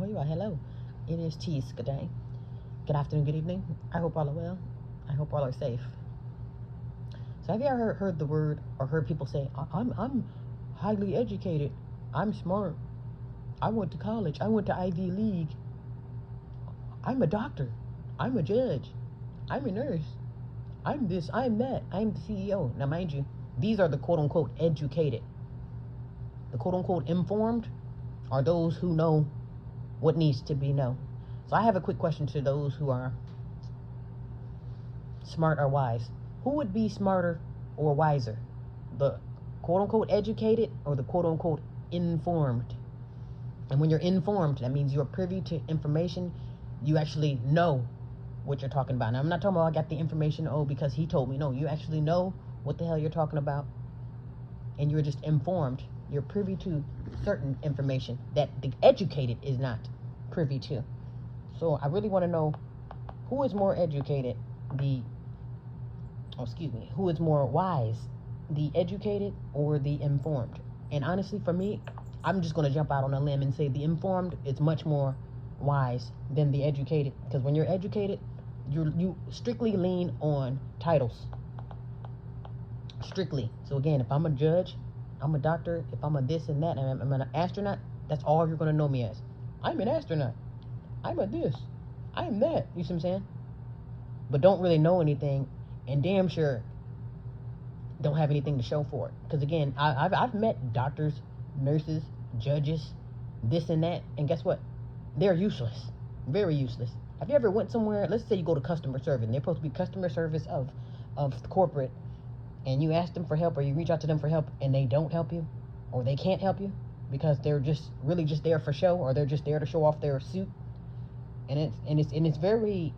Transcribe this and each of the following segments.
How are you? Hello. It is Tease. Good day. Good afternoon. Good evening. I hope all are well. I hope all are safe. So have you ever heard the word or heard people say, I'm highly educated. I'm smart. I went to college. I went to Ivy League. I'm a doctor. I'm a judge. I'm a nurse. I'm this. I'm that. I'm the CEO. Now, mind you, these are the quote-unquote educated. The quote-unquote informed are those who know what needs to be known. So I have a quick question to those who are smart or wise. Who would be smarter or wiser? The quote-unquote educated or the quote-unquote informed? And when you're informed, that means you're privy to information. You actually know what you're talking about. Now, I'm not talking about I got the information, because he told me. No, you actually know what the hell you're talking about. And you're just informed. You're privy to certain information that the educated is not privy to. So I really want to know who is more educated, who is more wise, the educated or the informed? And honestly, for me, I'm just going to jump out on a limb and say the informed is much more wise than the educated. Because when you're educated, you strictly lean on titles. Strictly. So again, if I'm a judge, I'm a doctor, if I'm a this and that, and I'm an astronaut, that's all you're going to know me as. I'm an astronaut. I'm a this. I'm that. You see what I'm saying? But don't really know anything, and damn sure don't have anything to show for it. Because again, I've met doctors, nurses, judges, this and that, and guess what? They're useless. Very useless. Have you ever went somewhere, let's say you go to customer service, and they're supposed to be customer service of corporate, and you ask them for help or you reach out to them for help and they don't help you or they can't help you because they're just really just there for show, or they're just there to show off their suit. And it's very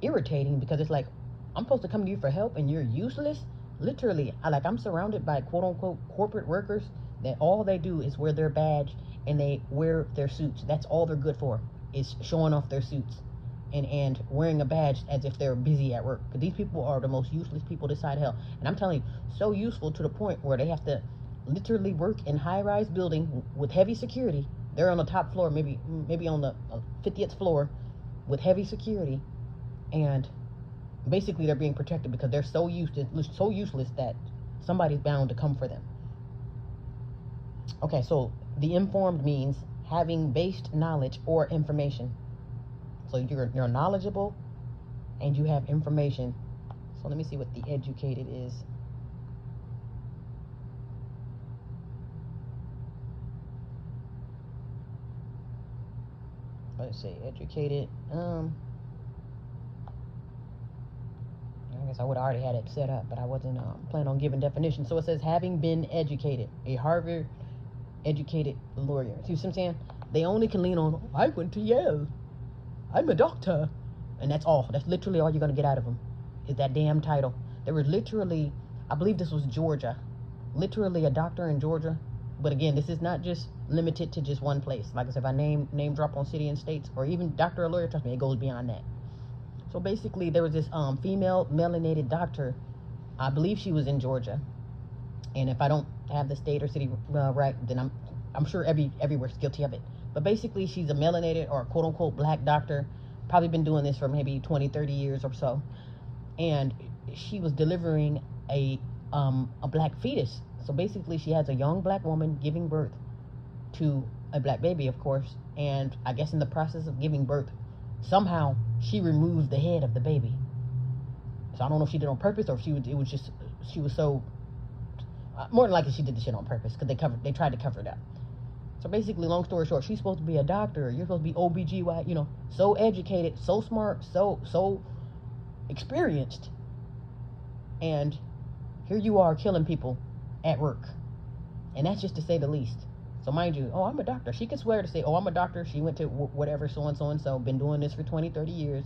irritating because it's like, I'm supposed to come to you for help and you're useless. Literally, I'm surrounded by quote unquote corporate workers that all they do is wear their badge and they wear their suits. That's all they're good for, is showing off their suits and wearing a badge as if they're busy at work. Because these people are the most useless people this side of hell. And I'm telling you, so useful to the point where they have to literally work in high-rise building with heavy security. They're on the top floor, maybe on the 50th floor with heavy security, and basically they're being protected because they're so useless that somebody's bound to come for them. Okay, so the informed means having based knowledge or information. So you're knowledgeable and you have information. So let me see what the educated is. Let's say educated. I guess I would have already had it set up, but I wasn't planning on giving definition. So it says having been educated, a Harvard educated lawyer. See what I'm saying? They only can lean on, I went to Yale. I'm a doctor. And that's all. That's literally all you're going to get out of them, is that damn title. There was literally, I believe this was Georgia, literally a doctor in Georgia. But again, this is not just limited to just one place. Like I said, if I name drop on city and states, or even doctor or lawyer, trust me, it goes beyond that. So basically, there was this female melanated doctor. I believe she was in Georgia. And if I don't have the state or city right, then I'm sure everywhere's guilty of it. But basically, she's a melanated or quote-unquote black doctor. Probably been doing this for maybe 20, 30 years or so. And she was delivering a black fetus. So basically, she has a young black woman giving birth to a black baby, of course. And I guess in the process of giving birth, somehow she removed the head of the baby. So I don't know if she did it on purpose or if she was so... more than likely she did the shit on purpose because they tried to cover it up. So basically, long story short, she's supposed to be a doctor. You're supposed to be OBGY, so educated, so smart, so experienced. And here you are killing people at work. And that's just to say the least. So mind you, I'm a doctor. She could swear to say, I'm a doctor. She went to whatever, so-and-so, been doing this for 20, 30 years.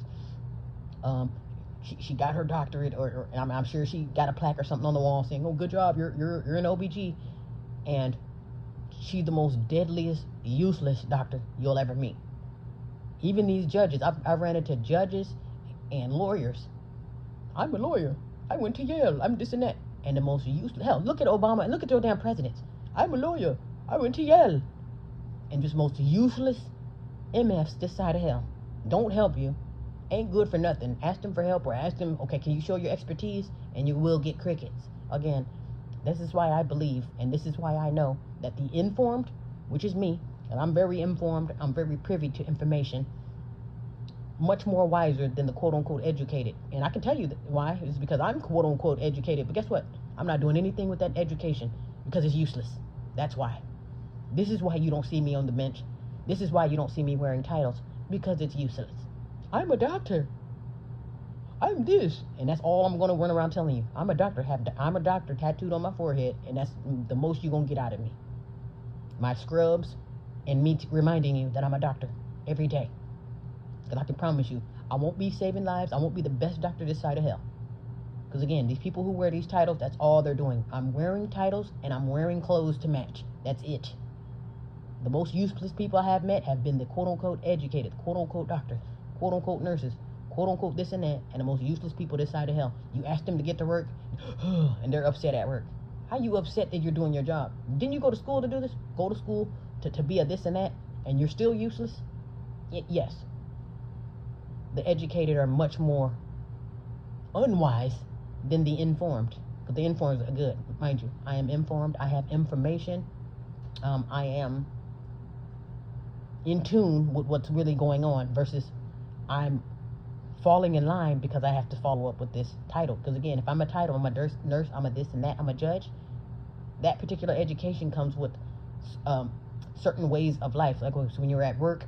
She got her doctorate, or I'm sure she got a plaque or something on the wall saying, good job, you're an OBG. And she's the most deadliest, useless doctor you'll ever meet. Even these judges, I've ran into judges and lawyers. I'm a lawyer. I went to Yale. I'm this and that. And the most useless, hell, look at Obama and look at your damn presidents. I'm a lawyer. I went to Yale. and just most useless MFs this side of hell. Don't help you. Ain't good for nothing. Ask them for help or ask them, okay, can you show your expertise? And you will get crickets. Again, this is why I believe, and this is why I know that the informed, which is me, and I'm very informed, I'm very privy to information, much more wiser than the quote-unquote educated. And I can tell you why. It's because I'm quote-unquote educated. But guess what? I'm not doing anything with that education because it's useless. That's why. This is why you don't see me on the bench. This is why you don't see me wearing titles, because it's useless. I'm a doctor. I'm this. And that's all I'm going to run around telling you. I'm a doctor. I'm a doctor tattooed on my forehead, and that's the most you're going to get out of me. My scrubs and me reminding you that I'm a doctor every day. Because I can promise you, I won't be saving lives. I won't be the best doctor this side of hell. Because again, these people who wear these titles, that's all they're doing. I'm wearing titles and I'm wearing clothes to match. That's it. The most useless people I have met have been the quote-unquote educated, quote-unquote doctors, quote-unquote nurses, quote-unquote this and that, and the most useless people this side of hell. You ask them to get to work, and they're upset at work. How you upset that you're doing your job? Didn't you go to school to do this? Go to school to be a this and that, and you're still useless? Yes. The educated are much more unwise than the informed. But the informed are good, mind you. I am informed. I have information. I am in tune with what's really going on versus I'm falling in line because I have to follow up with this title. Because again, if I'm a title, I'm a nurse, I'm a this and that, I'm a judge. That particular education comes with certain ways of life. Like so when you're at work,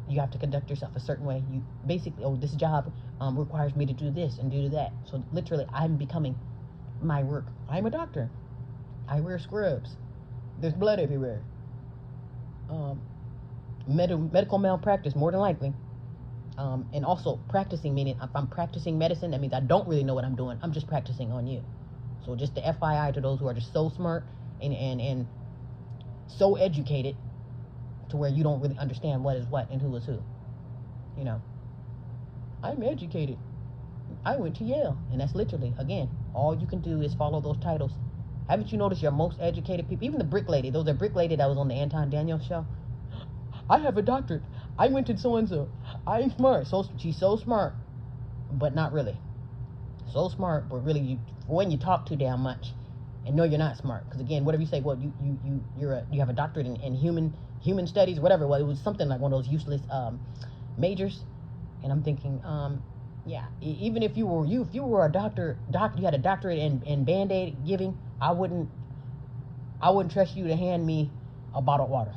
you have to conduct yourself a certain way. You basically, this job requires me to do this and do that. So literally, I'm becoming my work. I'm a doctor. I wear scrubs. There's blood everywhere. Medical malpractice, more than likely. And also practicing, meaning if I'm practicing medicine, that means I don't really know what I'm doing. I'm just practicing on you. So just the FYI to those who are just so smart and so educated to where you don't really understand what is what and who is who. You know, I'm educated. I went to Yale. And that's literally, again, all you can do is follow those titles. Haven't you noticed your most educated people, even the brick lady, those are brick lady that was on the Anton Daniels show? I have a doctorate. I went to so-and-so. I'm smart. So she's so smart, but not really. So smart, but really, when you talk too damn much, and no, you're not smart. Because again, whatever you say, well, you have a doctorate in human studies, whatever. Well, it was something like one of those useless majors. And I'm thinking, yeah, even if you were a doctor, you had a doctorate in Band-Aid giving, I wouldn't trust you to hand me a bottle of water.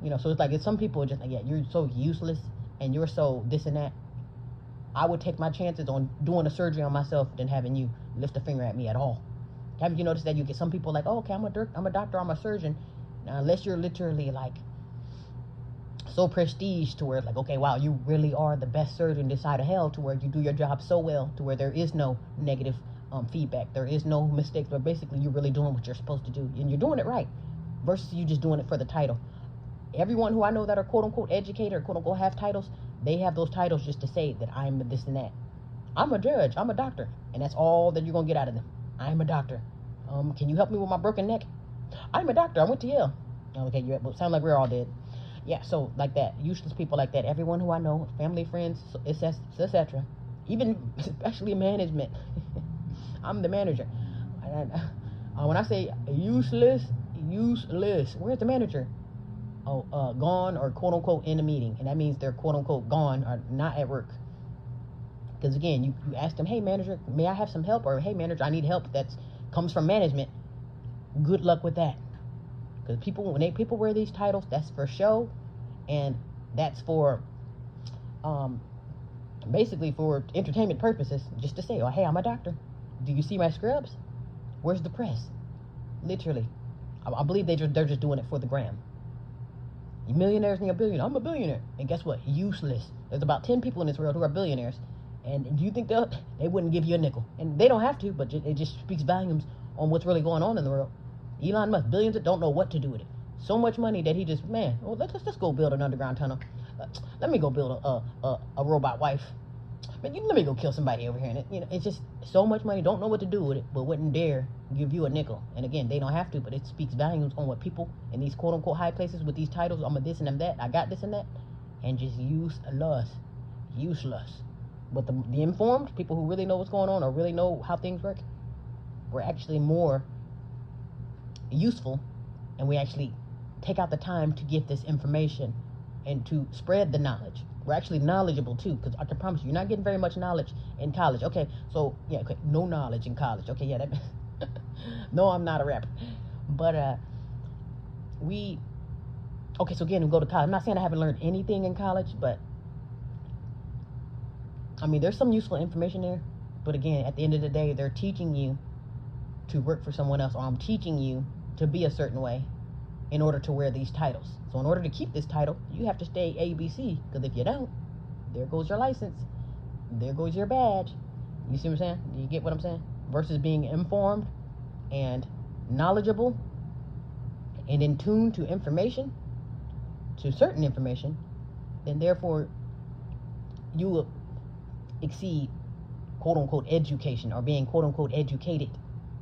You know, so it's like, some people are just like, yeah, you're so useless and you're so this and that. I would take my chances on doing a surgery on myself than having you lift a finger at me at all. Haven't you noticed that you get some people like, oh, okay, I'm a doctor, I'm a surgeon. Now, unless you're literally like so prestige to where it's like, okay, wow, you really are the best surgeon this side of hell, to where you do your job so well to where there is no negative feedback. There is no mistakes, but basically you're really doing what you're supposed to do and you're doing it right versus you just doing it for the title. Everyone who I know that are quote-unquote educated or quote-unquote have titles, they have those titles just to say that I'm this and that. I'm a judge. I'm a doctor. And that's all that you're going to get out of them. I'm a doctor. Can you help me with my broken neck? I'm a doctor. I went to Yale. Okay, you sound like we're all dead. Yeah, so like that. Useless people like that. Everyone who I know, family, friends, etc. Even, especially management. I'm the manager. When I say useless, where's the manager? Gone or quote-unquote in a meeting, and that means they're quote-unquote gone or not at work. Because again, you ask them, hey manager, may I have some help? Or hey manager, I need help. That comes from management. Good luck with that. Because when people wear these titles, that's for show, and that's for basically for entertainment purposes, just to say, oh hey, I'm a doctor. Do you see my scrubs? Where's the press? Literally, I believe they're just doing it for the gram. Millionaires need a billionaire. I'm a billionaire. And guess what? Useless. There's about 10 people in this world who are billionaires. And do you think they wouldn't give you a nickel? And they don't have to, but it just speaks volumes on what's really going on in the world. Elon Musk, billions that don't know what to do with it. So much money that he just, let's go build an underground tunnel. Let me go build a robot wife. man, let me go kill somebody over here. And it's just so much money. Don't know what to do with it, but wouldn't dare give you a nickel. And again, they don't have to, but it speaks volumes on what people in these quote unquote high places with these titles. I'm a this and I'm that. I got this and that, and just useless. But the informed people who really know what's going on or really know how things work, we're actually more useful, and we actually take out the time to get this information and to spread the knowledge. We're actually knowledgeable too, because I can promise you, you're not getting very much knowledge in college. Okay, so yeah, okay, no knowledge in college. Okay, yeah, that. No, I'm not a rapper, but okay, so again, we go to college. I'm not saying I haven't learned anything in college, but I mean, there's some useful information there. But again, at the end of the day, they're teaching you to work for someone else, or I'm teaching you to be a certain way in order to wear these titles. So in order to keep this title, you have to stay ABC, because if you don't, there goes your license, there goes your badge. You see what I'm saying? Do you get what I'm saying? Versus being informed and knowledgeable and in tune to information, to certain information, then therefore you will exceed quote unquote education, or being quote unquote educated.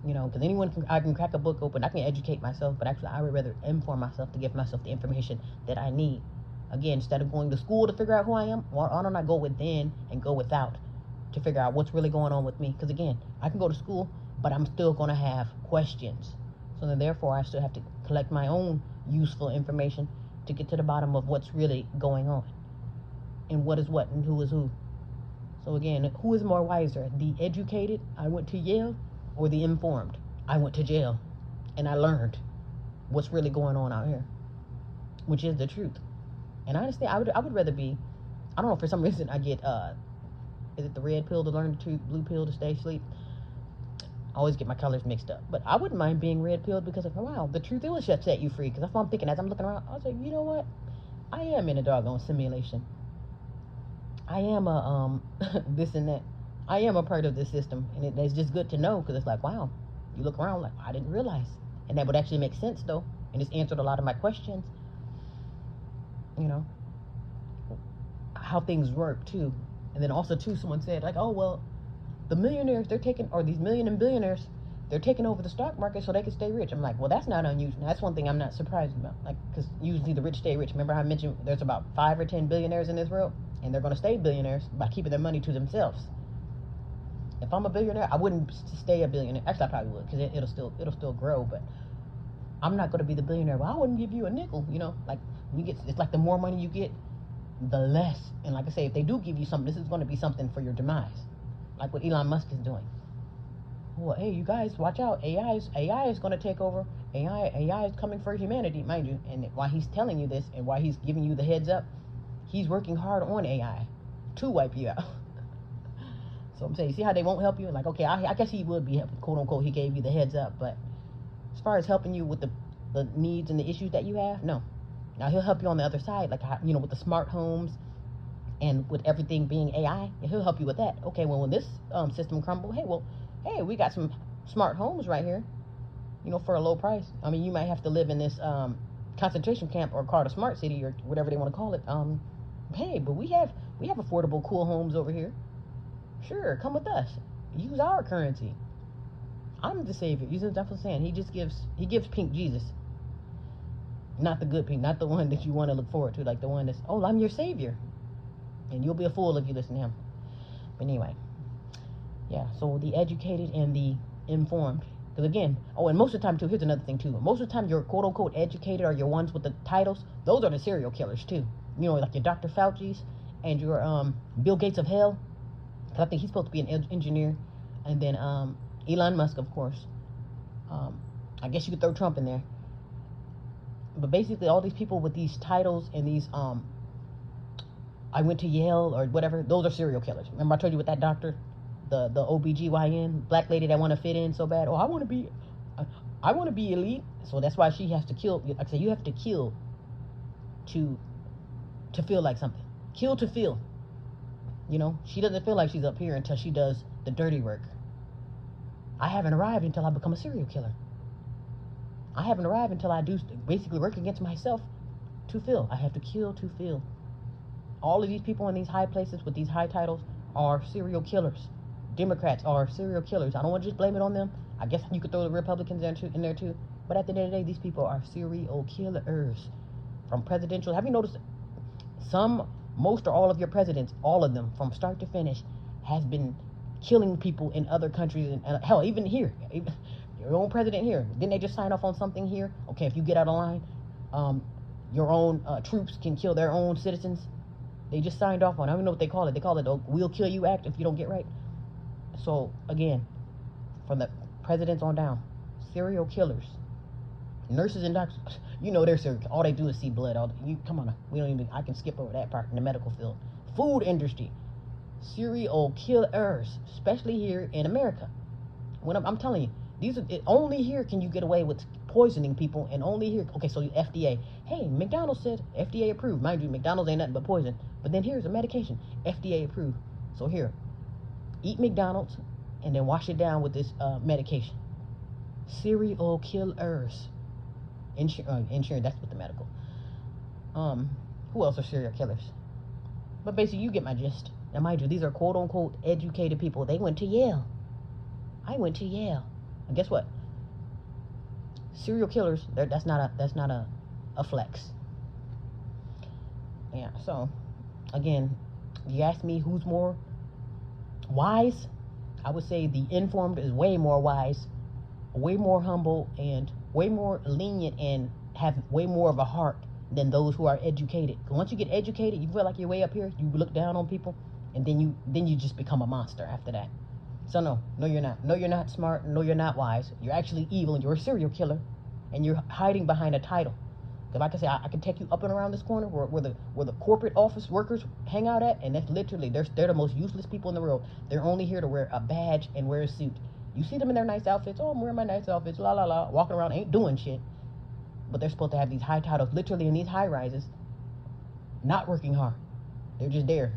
Because I can crack a book open, I can educate myself, but actually I would rather inform myself to give myself the information that I need. Again, instead of going to school to figure out who I am, why don't I go within and go without to figure out what's really going on with me? Because again, I can go to school, but I'm still going to have questions. So then therefore I still have to collect my own useful information to get to the bottom of what's really going on, and what is what, and who is who. So again, who is more wiser? The educated, I went to Yale, or the informed, I went to jail and I learned what's really going on out here, which is the truth. And honestly, I would rather be, I don't know, for some reason I get is it the red pill to learn the truth, blue pill to stay asleep? I always get my colors mixed up, but I wouldn't mind being red pilled, because of, wow, the truth, it will set you free. Because that's what I'm thinking as I'm looking around. I was like, you know what, I am in a doggone simulation. I am a this and that. I am a part of this system, and it's just good to know, because it's like, wow, you look around like, I didn't realize. And that would actually make sense, though, and it's answered a lot of my questions, how things work, too. And then also, too, someone said, like, oh, well, the millionaires, they're taking, or these million and billionaires, they're taking over the stock market so they can stay rich. I'm like, well, that's not unusual. That's one thing I'm not surprised about, like, because usually the rich stay rich. Remember how I mentioned there's about 5 or 10 billionaires in this world, and they're going to stay billionaires by keeping their money to themselves. If I'm a billionaire, I wouldn't stay a billionaire. Actually, I probably would, because it'll still grow. But I'm not going to be the billionaire. Well, I wouldn't give you a nickel. Like it's like the more money you get, the less. And like I say, if they do give you something, this is going to be something for your demise, like what Elon Musk is doing. Well, hey, you guys, watch out. AI is going to take over. AI is coming for humanity, mind you. And while he's telling you this, and while he's giving you the heads up, he's working hard on AI to wipe you out. So I'm saying, see how they won't help you? Like, okay, I guess he would be helping, quote unquote, he gave you the heads up. But as far as helping you with the needs and the issues that you have, no. Now, he'll help you on the other side, like, with the smart homes and with everything being AI, he'll help you with that. Okay, well, when this system crumble, hey, we got some smart homes right here, for a low price. I mean, you might have to live in this concentration camp, or called a smart city, or whatever they want to call it. Hey, but we have affordable, cool homes over here. Sure, come with us. Use our currency. I'm the savior. You see what I'm saying? He gives pink Jesus. Not the good pink, not the one that you want to look forward to, like the one that's, oh, I'm your savior. And you'll be a fool if you listen to him. But anyway, yeah, so the educated and the informed. Because again, and most of the time too, here's another thing too. Most of the time your quote unquote educated, or your ones with the titles, those are the serial killers too. Like your Dr. Fauci's and your Bill Gates of hell. I think he's supposed to be an engineer. And then Elon Musk, of course. I guess you could throw Trump in there. But basically all these people with these titles and these I went to Yale or whatever, those are serial killers. Remember I told you with that doctor, the OBGYN, black lady that want to fit in so bad. Oh, I want to be elite. So that's why she has to kill. Like I say, you have to kill to feel like something. Kill to feel. She doesn't feel like she's up here until she does the dirty work. I haven't arrived until I become a serial killer. I haven't arrived until I do basically work against myself to feel. I have to kill to feel. All of these people in these high places with these high titles are serial killers. Democrats are serial killers. I don't want to just blame it on them. I guess you could throw the Republicans in there too. But at the end of the day, these people are serial killers. From presidential, have you noticed most or all of your presidents, all of them, from start to finish, has been killing people in other countries, and hell, even here, even your own president here. Didn't they just sign off on something here? Okay, if you get out of line, your own troops can kill their own citizens. They just signed off on. I don't even know what they call it. They call it the "We'll Kill You Act" if you don't get right. So again, from the presidents on down, serial killers, nurses and doctors. You know they're serial. All they do is see blood. Come on, we don't even. I can skip over that part in the medical field. Food industry, serial killers, especially here in America. When I'm telling you, only here can you get away with poisoning people, and only here. Okay, so FDA. Hey, McDonald's said FDA approved. Mind you, McDonald's ain't nothing but poison. But then here's a medication, FDA approved. So here, eat McDonald's and then wash it down with this medication. Serial killers. Insurance, that's with the medical. Who else are serial killers? But basically, you get my gist. Now, mind you, these are quote unquote educated people. They went to Yale. I went to Yale. And guess what? Serial killers, that's not a flex. Yeah, so again, you ask me who's more wise, I would say the informed is way more wise, way more humble, and way more lenient, and have way more of a heart than those who are educated. Because once you get educated, you feel like you're way up here, you look down on people, and then you just become a monster after that. So no, you're not. No, you're not smart. No, you're not wise. You're actually evil, and you're a serial killer, and you're hiding behind a title. Because like I said, I can take you up and around this corner where the corporate office workers hang out at, and that's literally, they're the most useless people in the world. They're only here to wear a badge and wear a suit. You see them in their nice outfits. Oh, I'm wearing my nice outfits. La la la. Walking around, ain't doing shit. But they're supposed to have these high titles, literally in these high rises, not working hard. They're just there.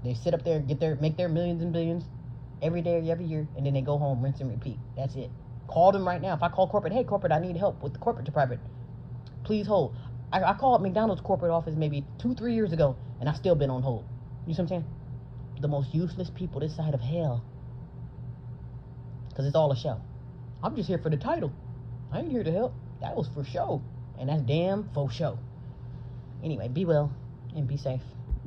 They sit up there and make their millions and billions every day, every year, and then they go home, rinse and repeat. That's it. Call them right now. If I call corporate, hey corporate, I need help with the corporate to private. Please hold. I called McDonald's corporate office maybe 2-3 years ago, and I've still been on hold. You see what I'm saying? The most useless people this side of hell. Because it's all a show. I'm just here for the title. I ain't here to help. That was for show. And that's damn for show. Anyway, be well and be safe.